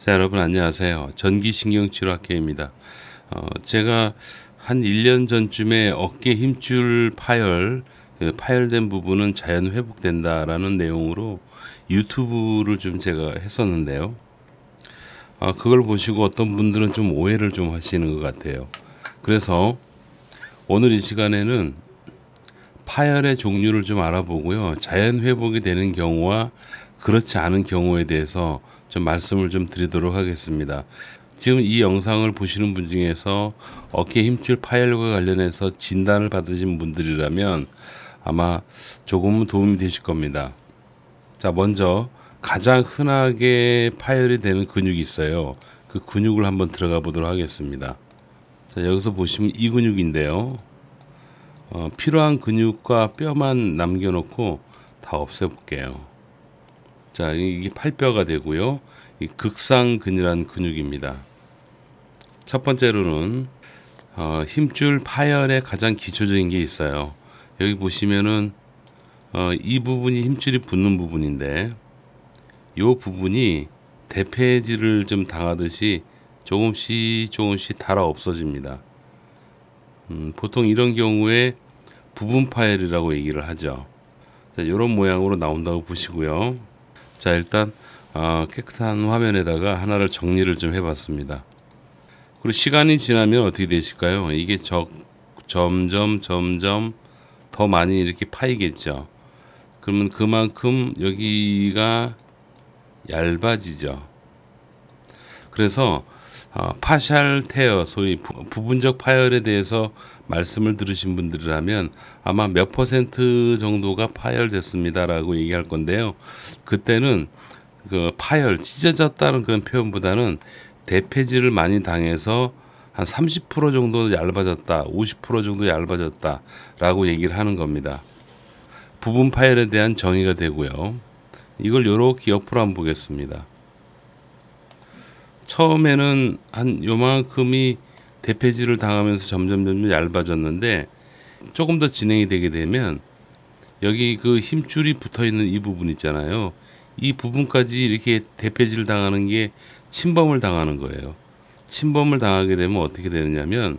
자, 여러분 안녕하세요. 전기신경치료학회입니다. 제가 한 1년 전쯤에 어깨 힘줄 파열된 부분은 자연 회복된다라는 내용으로 유튜브를 좀 제가 했었는데요. 그걸 보시고 어떤 분들은 좀 오해를 좀 하시는 것 같아요. 그래서 오늘 이 시간에는 파열의 종류를 좀 알아보고요. 자연 회복이 되는 경우와 그렇지 않은 경우에 대해서 좀 말씀을 좀 드리도록 하겠습니다. 지금 이 영상을 보시는 분 중에서 어깨 힘줄 파열과 관련해서 진단을 받으신 분들이라면 아마 조금은 도움이 되실 겁니다. 자, 먼저 가장 흔하게 파열이 되는 근육이 있어요. 그 근육을 한번 들어가 보도록 하겠습니다. 자, 여기서 보시면 이 근육인데요. 필요한 근육과 뼈만 남겨놓고 다 없애볼게요. 자, 이게 팔뼈가 되고요. 이 극상근이라는 근육입니다. 첫 번째로는 힘줄 파열의 가장 기초적인 게 있어요. 여기 보시면은 이 부분이 힘줄이 붙는 부분인데, 이 부분이 대폐질을 좀 당하듯이 조금씩 닳아 없어집니다. 보통 이런 경우에 부분 파열이라고 얘기를 하죠. 자, 이런 모양으로 나온다고 보시고요. 자, 일단 깨끗한 화면에다가 하나를 정리를 좀 해봤습니다. 그리고 시간이 지나면 어떻게 되실까요? 이게 점점 더 많이 이렇게 파이겠죠. 그러면 그만큼 여기가 얇아지죠. 그래서 파샬 테어, 소위 부분적 파열에 대해서 말씀을 들으신 분들이라면 아마 몇 퍼센트 정도가 파열됐습니다라고 얘기할 건데요. 그때는 그 파열, 찢어졌다는 그런 표현보다는 대폐질을 많이 당해서 한 30% 정도 얇아졌다, 50% 정도 얇아졌다라고 얘기를 하는 겁니다. 부분 파열에 대한 정의가 되고요. 이걸 요렇게 옆으로 한번 보겠습니다. 처음에는 한 요만큼이 대폐질을 당하면서 점점 얇아졌는데, 조금 더 진행이 되게 되면 여기 그 힘줄이 붙어 있는 이 부분 있잖아요. 이 부분까지 이렇게 대폐질을 당하는 게 침범을 당하는 거예요. 침범을 당하게 되면 어떻게 되느냐면,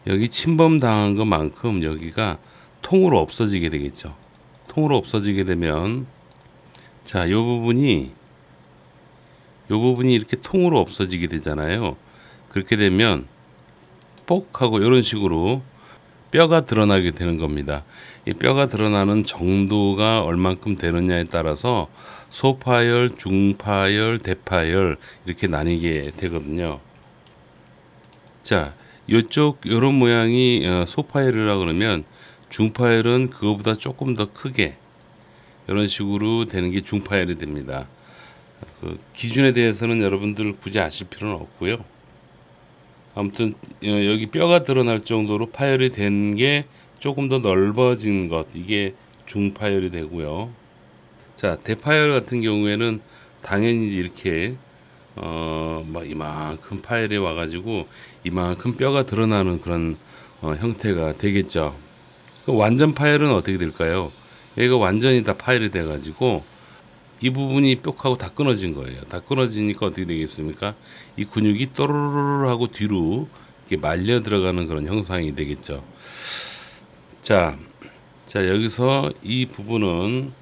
여기 침범 당한 것만큼 여기가 통으로 없어지게 되겠죠. 통으로 없어지게 되면, 자, 요 부분이 이렇게 통으로 없어지게 되잖아요. 그렇게 되면 뽁 하고 이런 식으로 뼈가 드러나게 되는 겁니다. 이 뼈가 드러나는 정도가 얼만큼 되느냐에 따라서 소파열, 중파열, 대파열 이렇게 나뉘게 되거든요. 자, 요런 모양이 소파열이라 그러면, 중파열은 그거보다 조금 더 크게 이런 식으로 되는 게 중파열이 됩니다. 그 기준에 대해서는 여러분들 굳이 아실 필요는 없고요. 아무튼 여기 뼈가 드러날 정도로 파열이 된 게 조금 더 넓어진 것, 이게 중파열이 되고요. 자, 대파열 같은 경우에는 당연히 이렇게 막 이만큼 파열이 와가지고 이만큼 뼈가 드러나는 그런 형태가 되겠죠. 그 완전 파열은 어떻게 될까요? 얘가 완전히 다 파열이 돼가지고 이 부분이 뾱하고 다 끊어진 거예요. 다 끊어지니까 어떻게 되겠습니까? 이 근육이 또르르르 하고 뒤로 이렇게 말려 들어가는 그런 형상이 되겠죠. 자, 여기서 이 부분은,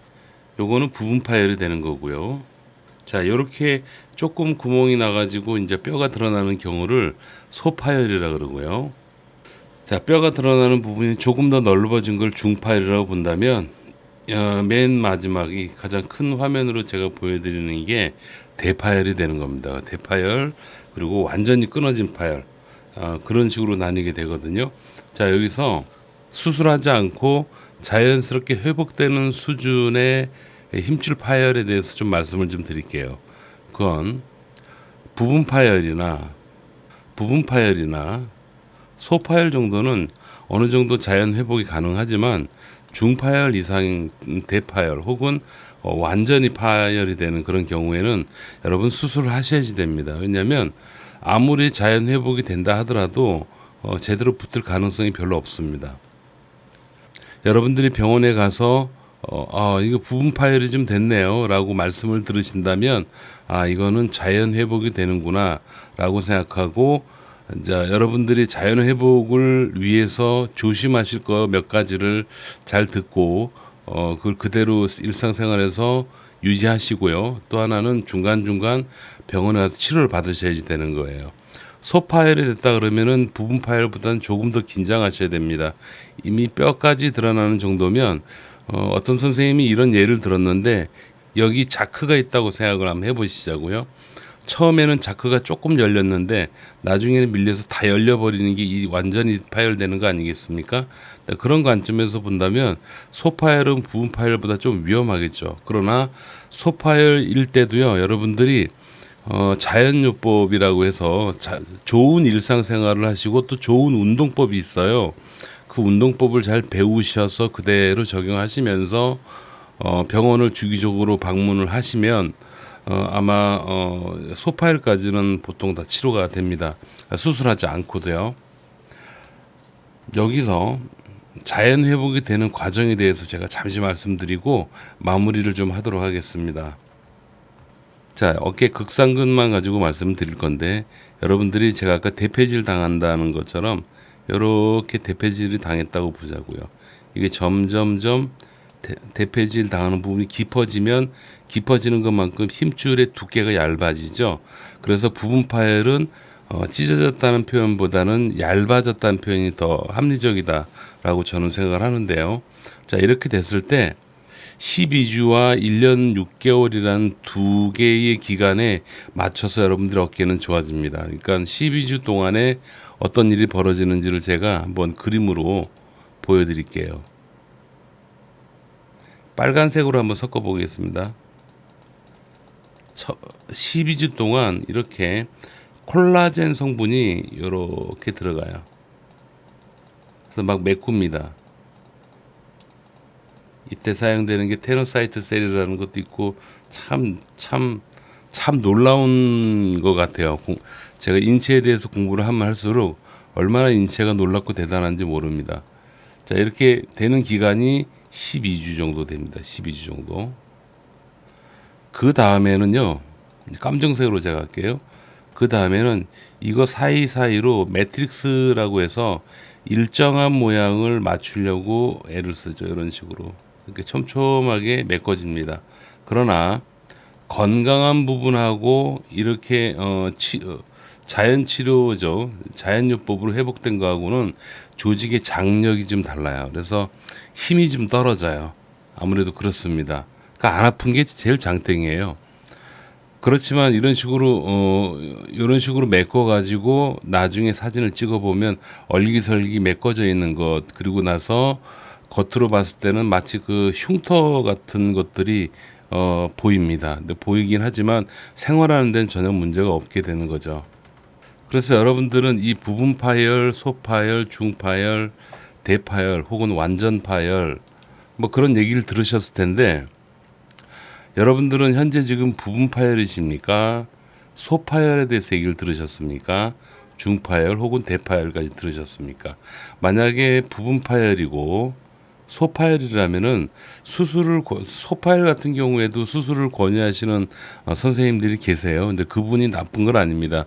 요거는 부분 파열이 되는 거고요. 자, 요렇게 조금 구멍이 나가지고 이제 뼈가 드러나는 경우를 소파열이라 그러고요. 자, 뼈가 드러나는 부분이 조금 더 넓어진 걸 중파열이라고 본다면, 맨 마지막이 가장 큰 화면으로 제가 보여드리는 게 대파열이 되는 겁니다. 대파열, 그리고 완전히 끊어진 파열, 그런 식으로 나뉘게 되거든요. 자, 여기서 수술하지 않고 자연스럽게 회복되는 수준의 힘줄 파열에 대해서 좀 말씀을 좀 드릴게요. 그건 부분 파열이나 소파열 정도는 어느 정도 자연 회복이 가능하지만, 중파열 이상 대파열 혹은 완전히 파열이 되는 그런 경우에는 여러분 수술을 하셔야지 됩니다. 왜냐하면 아무리 자연 회복이 된다 하더라도 제대로 붙을 가능성이 별로 없습니다. 여러분들이 병원에 가서 이거 부분 파열이 좀 됐네요라고 말씀을 들으신다면 이거는 자연 회복이 되는구나라고 생각하고 이제 여러분들이 자연 회복을 위해서 조심하실 거 몇 가지를 잘 듣고 그걸 그대로 일상생활에서 유지하시고요. 또 하나는 중간중간 병원에 가서 치료를 받으셔야지 되는 거예요. 소파열이 됐다 그러면은 부분 파열보다는 조금 더 긴장하셔야 됩니다. 이미 뼈까지 드러나는 정도면 어떤 선생님이 이런 예를 들었는데 여기 자크가 있다고 생각을 한번 해보시자고요. 처음에는 자크가 조금 열렸는데 나중에는 밀려서 다 열려버리는 게 이 완전히 파열되는 거 아니겠습니까? 그런 관점에서 본다면 소파열은 부분 파열보다 좀 위험하겠죠. 그러나 소파열일 때도요, 여러분들이 자연요법이라고 해서 좋은 일상생활을 하시고 또 좋은 운동법이 있어요. 그 운동법을 잘 배우셔서 그대로 적용하시면서 병원을 주기적으로 방문을 하시면 아마 소파열까지는 보통 다 치료가 됩니다. 수술하지 않고도요. 여기서 자연 회복이 되는 과정에 대해서 제가 잠시 말씀드리고 마무리를 좀 하도록 하겠습니다. 자, 어깨 극상근만 가지고 말씀드릴 건데 여러분들이 제가 아까 대패질 당한다는 것처럼 이렇게 대패질이 당했다고 보자고요. 이게 점점점 대패질 당하는 부분이 깊어지면 깊어지는 것만큼 힘줄의 두께가 얇아지죠. 그래서 부분 파열은 찢어졌다는 표현보다는 얇아졌다는 표현이 더 합리적이다라고 저는 생각을 하는데요. 자, 이렇게 됐을 때 12주와 1년 6개월이라는 두 개의 기간에 맞춰서 여러분들의 어깨는 좋아집니다. 그러니까 12주 동안에 어떤 일이 벌어지는지를 제가 한번 그림으로 보여드릴게요. 빨간색으로 한번 섞어 보겠습니다. 12주 동안 이렇게 콜라겐 성분이 이렇게 들어가요. 그래서 막 메꿉니다. 이때 사용되는 게 테노사이트 셀이라는 것도 있고 참 놀라운 것 같아요. 제가 인체에 대해서 공부를 하면 할수록 얼마나 인체가 놀랍고 대단한지 모릅니다. 자, 이렇게 되는 기간이 12주 정도 됩니다. 12주 정도. 그 다음에는요, 깜정색으로 제가 할게요. 그 다음에는 이거 사이사이로 매트릭스라고 해서 일정한 모양을 맞추려고 애를 쓰죠. 이런 식으로. 이렇게 촘촘하게 메꿔집니다. 그러나 건강한 부분하고 이렇게 자연 치료죠. 자연요법으로 회복된 거하고는 조직의 장력이 좀 달라요. 그래서 힘이 좀 떨어져요. 아무래도 그렇습니다. 그러니까 안 아픈 게 제일 장땡이에요. 그렇지만 이런 식으로 메꿔 가지고 나중에 사진을 찍어 보면 얼기설기 메꿔져 있는 것, 그리고 나서 겉으로 봤을 때는 마치 그 흉터 같은 것들이 보입니다. 근데 보이긴 하지만 생활하는 데는 전혀 문제가 없게 되는 거죠. 그래서 여러분들은 이 부분 파열, 소파열, 중파열, 대파열 혹은 완전 파열 뭐 그런 얘기를 들으셨을 텐데 여러분들은 현재 지금 부분 파열이십니까? 소파열에 대해서 얘기를 들으셨습니까? 중파열 혹은 대파열까지 들으셨습니까? 만약에 부분 파열이고 소파열이라면은 소파열 같은 경우에도 수술을 권유하시는 선생님들이 계세요. 근데 그분이 나쁜 건 아닙니다.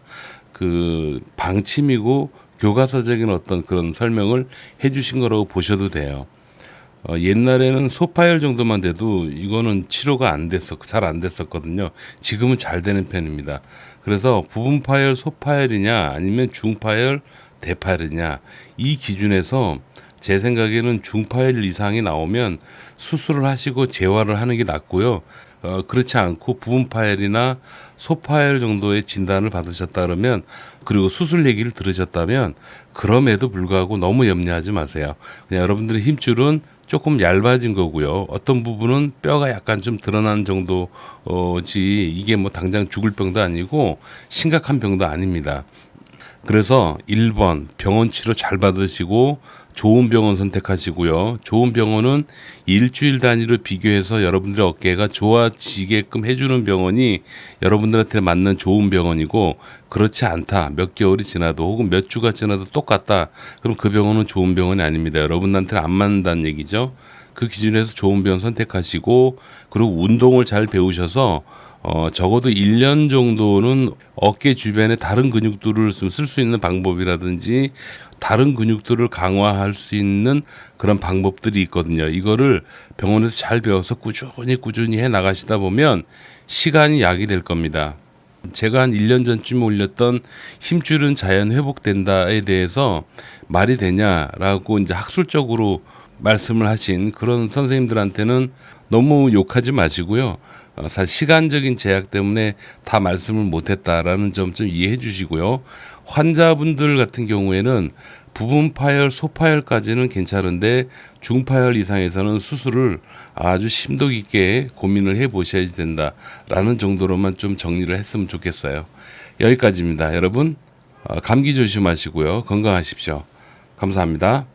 그 방침이고 교과서적인 어떤 그런 설명을 해주신 거라고 보셔도 돼요. 옛날에는 소파열 정도만 돼도 이거는 치료가 잘 안 됐었거든요. 지금은 잘 되는 편입니다. 그래서 부분 파열, 소파열이냐 아니면 중파열, 대파열이냐 이 기준에서 제 생각에는 중파열 이상이 나오면 수술을 하시고 재활을 하는 게 낫고요. 그렇지 않고 부분 파열이나 소파열 정도의 진단을 받으셨다 그러면 그리고 수술 얘기를 들으셨다면 그럼에도 불구하고 너무 염려하지 마세요. 그냥 여러분들의 힘줄은 조금 얇아진 거고요. 어떤 부분은 뼈가 약간 좀 드러나는 정도지 이게 뭐 당장 죽을 병도 아니고 심각한 병도 아닙니다. 그래서 1번 병원 치료 잘 받으시고 좋은 병원 선택하시고요. 좋은 병원은 일주일 단위로 비교해서 여러분들의 어깨가 좋아지게끔 해주는 병원이 여러분들한테 맞는 좋은 병원이고 그렇지 않다. 몇 개월이 지나도 혹은 몇 주가 지나도 똑같다. 그럼 그 병원은 좋은 병원이 아닙니다. 여러분한테는 안 맞는다는 얘기죠. 그 기준에서 좋은 병원 선택하시고 그리고 운동을 잘 배우셔서 적어도 1년 정도는 어깨 주변에 다른 근육들을 좀 쓸 수 있는 방법이라든지 다른 근육들을 강화할 수 있는 그런 방법들이 있거든요. 이거를 병원에서 잘 배워서 꾸준히 해 나가시다 보면 시간이 약이 될 겁니다. 제가 한 1년 전쯤 올렸던 힘줄은 자연 회복된다에 대해서 말이 되냐라고 이제 학술적으로 말씀을 하신 그런 선생님들한테는 너무 욕하지 마시고요. 사실 시간적인 제약 때문에 다 말씀을 못했다라는 점 좀 이해해 주시고요. 환자분들 같은 경우에는 부분 파열, 소파열까지는 괜찮은데 중파열 이상에서는 수술을 아주 심도 깊게 고민을 해 보셔야 된다라는 정도로만 좀 정리를 했으면 좋겠어요. 여기까지입니다. 여러분 감기 조심하시고요. 건강하십시오. 감사합니다.